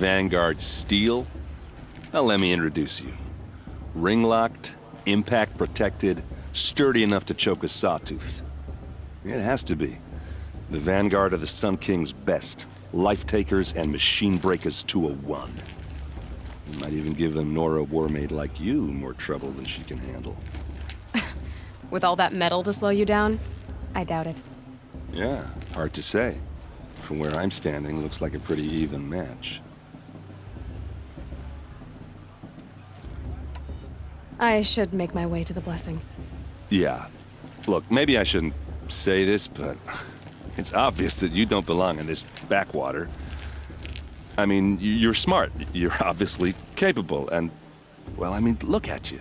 Vanguard steel? Now let me introduce you. Ring-locked, impact-protected, sturdy enough to choke a sawtooth. It has to be. The Vanguard of the Sun King's best. Life-takers and machine breakers to a one. You might even give a Nora warmaid like you more trouble than she can handle. With all that metal to slow you down? I doubt it. Yeah, hard to say. From where I'm standing, looks like a pretty even match. I should make my way to the blessing. Yeah. Look, maybe I shouldn't say this, but it's obvious that you don't belong in this backwater. I mean, you're smart. You're obviously capable, and, well, I mean, look at you.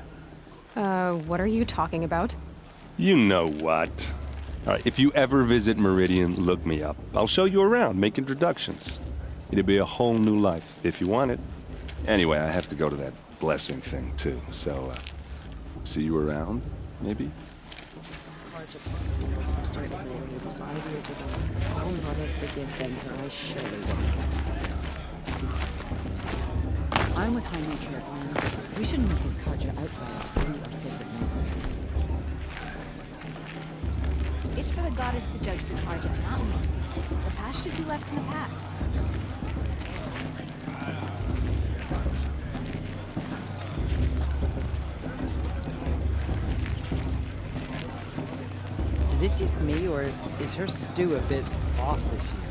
What are you talking about? You know what. All right, if you ever visit Meridian, look me up. I'll show you around, make introductions. It'll be a whole new life, if you want it. Anyway, I have to go to that blessing thing, too, so, see you around, maybe? Sister Edwards 5 years ago. Oh, mother, forgive them, for I surely will. I'm with High Matriarch Land. We shouldn't make this Carja outsiders ruin our sacred movement. It's for the goddess to judge the Carja, not me. The past should be left in the past. Is it just me, or is her stew a bit off this year?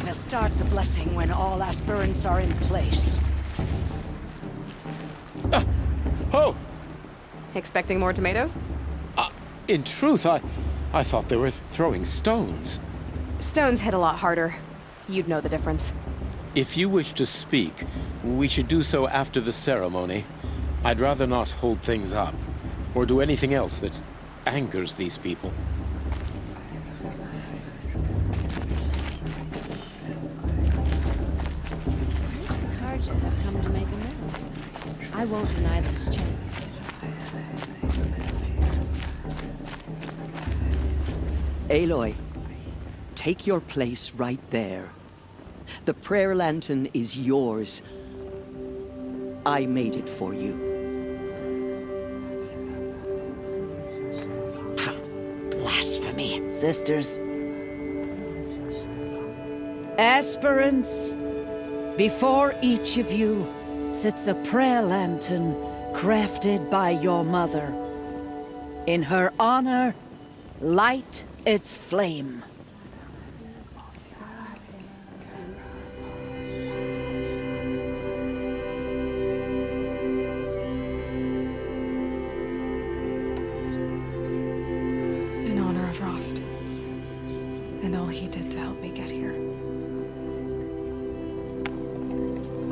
We'll start the blessing when all aspirants are in place. Oh! Expecting more tomatoes? In truth, I thought they were throwing stones. Stones hit a lot harder. You'd know the difference. If you wish to speak, we should do so after the ceremony. I'd rather not hold things up, or do anything else that angers these people. Carja have come to make amends. I won't deny them a chance. Aloy, take your place right there. The prayer lantern is yours. I made it for you. Blasphemy. Sisters. Aspirants, before each of you sits a prayer lantern crafted by your mother. In her honor, light its flame. In honor of Rost. And all he did to help me get here.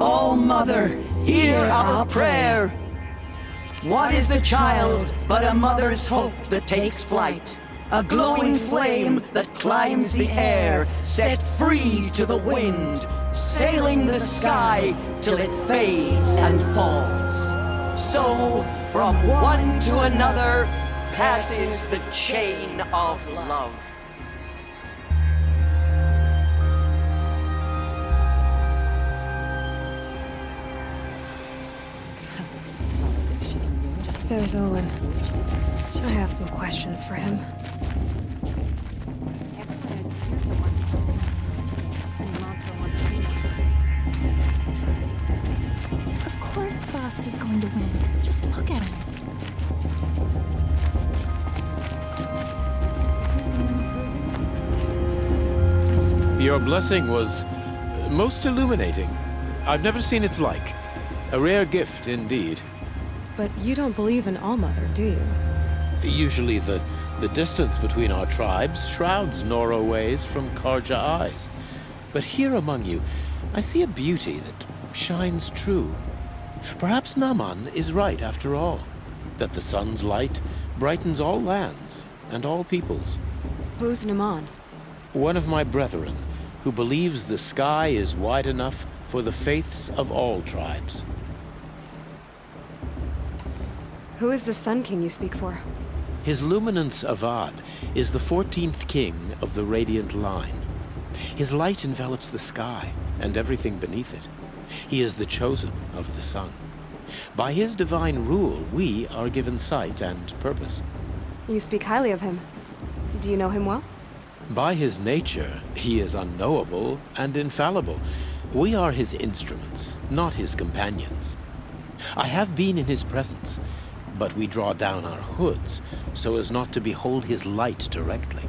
All Mother, hear our prayer. What is the child but a mother's hope that takes flight? A glowing flame that climbs the air, set free to the wind, sailing the sky till it fades and falls. So, from one to another, passes the chain of love. There's Olin. I have some questions for him. Of course Bast is going to win. Just look at him. Your blessing was most illuminating. I've never seen its like. A rare gift indeed. But you don't believe in All-Mother, do you? Usually the distance between our tribes shrouds Nora ways from Carja eyes. But here among you, I see a beauty that shines true. Perhaps Naman is right after all. that the sun's light brightens all lands and all peoples. Who's Naman? One of my brethren, who believes the sky is wide enough for the faiths of all tribes. Who is the Sun King you speak for? His Luminance Avad is the 14th king of the Radiant Line. His light envelops the sky and everything beneath it. He is the chosen of the sun. By his divine rule, we are given sight and purpose. You speak highly of him. Do you know him well? By his nature, he is unknowable and infallible. We are his instruments, not his companions. I have been in his presence, but we draw down our hoods so as not to behold his light directly.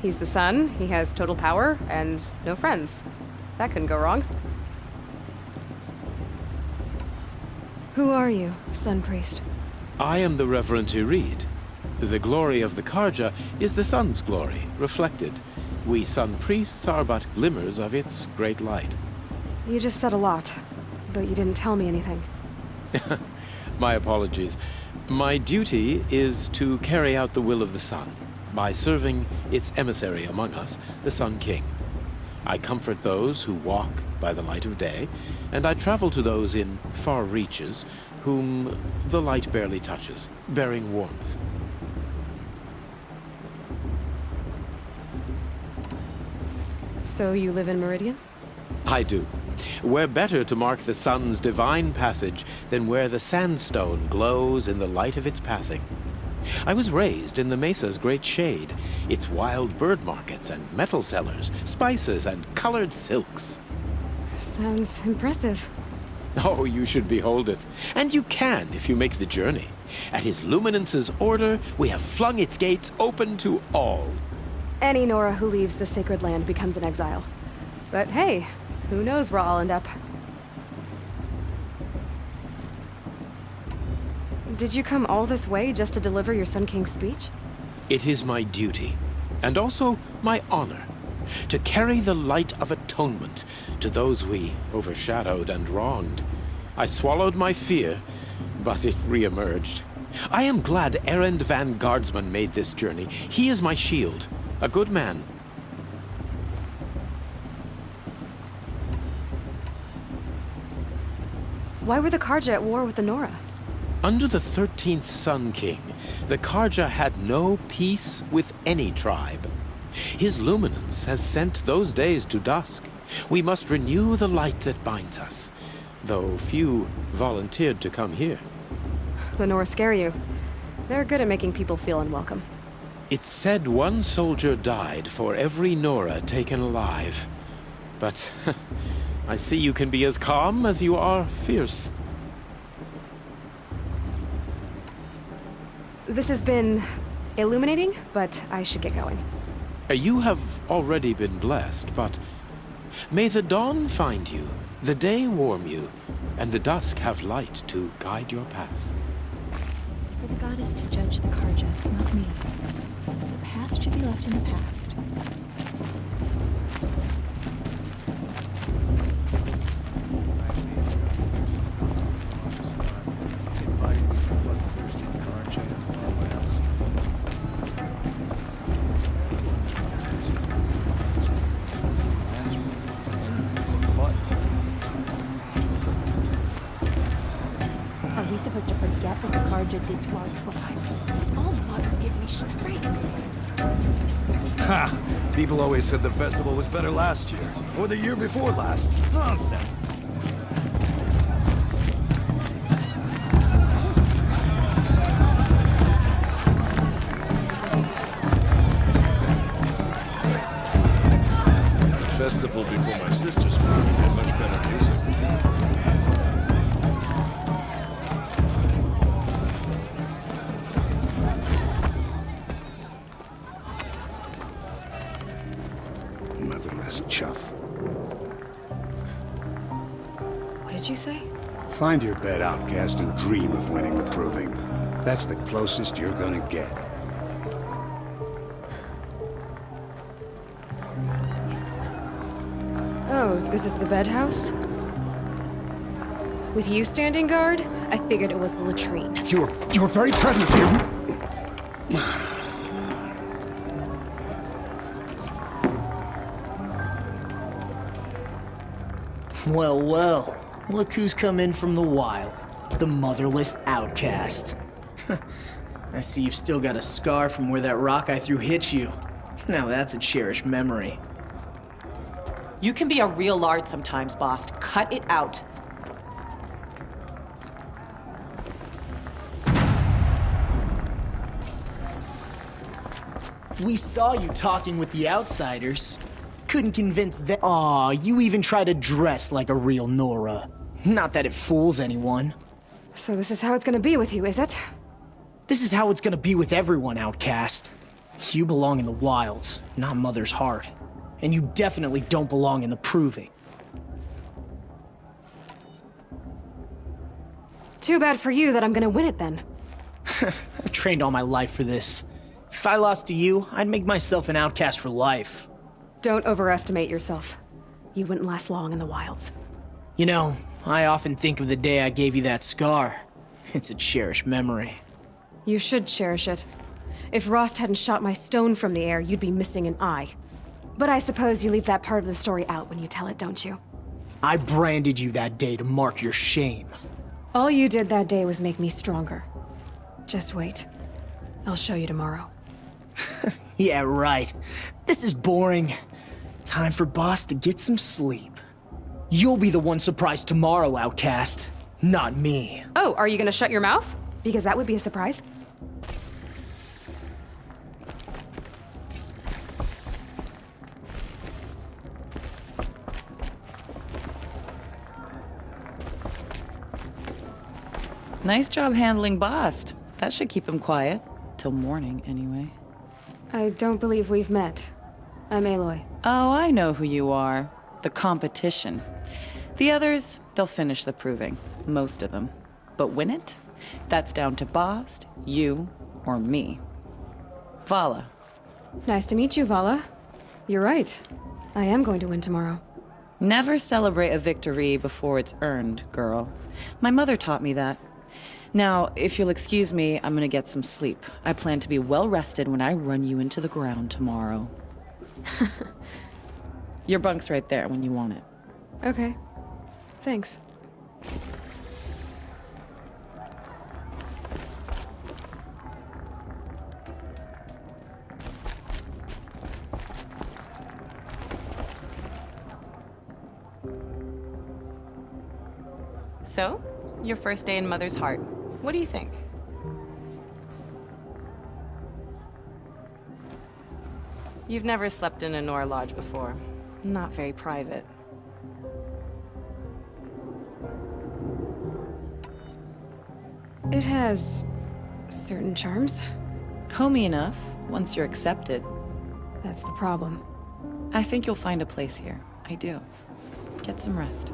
He's the sun, he has total power, and no friends. That couldn't go wrong. Who are you, Sun Priest? I am the Reverend Irid. The glory of the Karja is the sun's glory, reflected. We sun priests are but glimmers of its great light. You just said a lot, but you didn't tell me anything. My apologies. My duty is to carry out the will of the sun by serving its emissary among us, the Sun King. I comfort those who walk by the light of day, and I travel to those in far reaches whom the light barely touches, bearing warmth. So you live in Meridian? I do. Where better to mark the sun's divine passage than where the sandstone glows in the light of its passing. I was raised in the mesa's great shade, its wild bird markets and metal cellars, spices and colored silks. Sounds impressive. Oh, you should behold it. And you can if you make the journey. At his Luminance's order, we have flung its gates open to all. Any Nora who leaves the sacred land becomes an exile. But hey, who knows where I'll end up. Did you come all this way just to deliver your Sun King's speech? It is my duty, and also my honor, to carry the light of atonement to those we overshadowed and wronged. I swallowed my fear, but it re-emerged. I am glad Erend van Guardsman made this journey. He is my shield, a good man. Why were the Karja at war with the Nora? Under the 13th Sun King, the Karja had no peace with any tribe. His luminance has sent those days to dusk. We must renew the light that binds us, though few volunteered to come here. The Nora scare you. They're good at making people feel unwelcome. It's said one soldier died for every Nora taken alive. But I see you can be as calm as you are fierce. This has been illuminating, but I should get going. You have already been blessed, but may the dawn find you, the day warm you, and the dusk have light to guide your path. It's for the goddess to judge the Karja, not me. The past should be left in the past. Are we supposed to forget what the Karja did to our tribe? Oh, Mother, give me strength. Ha! People always said the festival was better last year, or the year before last. Nonsense. The festival before my sister's family had much better music. Motherless chuff. What did you say? Find your bed, outcast, and dream of winning the proving. That's the closest you're gonna get. Oh, this is the bed house? With you standing guard, I figured it was the latrine. Your very presence here. Well, well. Look who's come in from the wild. The motherless outcast. I see you've still got a scar from where that rock I threw hit you. Now that's a cherished memory. You can be a real lard sometimes, boss. Cut it out. We saw you talking with the outsiders. Couldn't convince them. Aw, you even try to dress like a real Nora. Not that it fools anyone. So this is how it's gonna be with you, is it? This is how it's gonna be with everyone, outcast. You belong in the wilds, not Mother's Heart. And you definitely don't belong in the Proving. Too bad for you that I'm gonna win it then. I've trained all my life for this. If I lost to you, I'd make myself an outcast for life. Don't overestimate yourself. You wouldn't last long in the wilds. You know, I often think of the day I gave you that scar. It's a cherished memory. You should cherish it. If Rost hadn't shot my stone from the air, you'd be missing an eye. But I suppose you leave that part of the story out when you tell it, don't you? I branded you that day to mark your shame. All you did that day was make me stronger. Just wait. I'll show you tomorrow. Yeah, right. This is boring. Time for Boss to get some sleep. You'll be the one surprised tomorrow, outcast. Not me. Oh, are you gonna shut your mouth? Because that would be a surprise. Nice job handling Bast. That should keep him quiet. Till morning, anyway. I don't believe we've met. I'm Aloy. Oh, I know who you are. The competition. The others, they'll finish the proving. Most of them. But win it? That's down to Bast, you, or me. Vala. Nice to meet you, Vala. You're right. I am going to win tomorrow. Never celebrate a victory before it's earned, girl. My mother taught me that. Now, if you'll excuse me, I'm gonna get some sleep. I plan to be well rested when I run you into the ground tomorrow. Your bunk's right there when you want it. Okay. Thanks. So, your first day in Mother's Heart. What do you think? You've never slept in a Nora lodge before. Not very private. It has certain charms. Homey enough, once you're accepted. That's the problem. I think you'll find a place here. I do. Get some rest.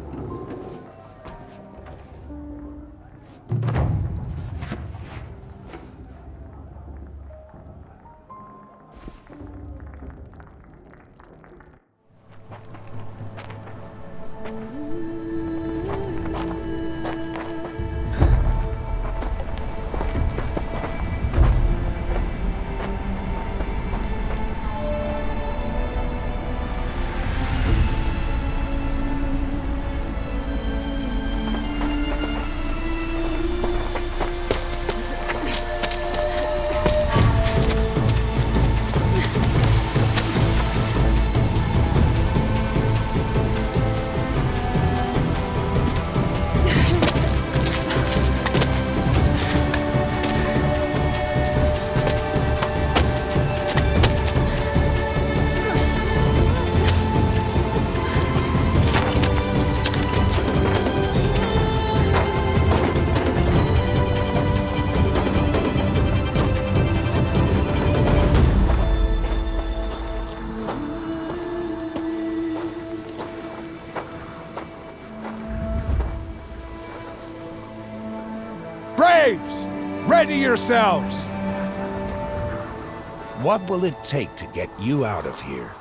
Braves! Ready yourselves! What will it take to get you out of here?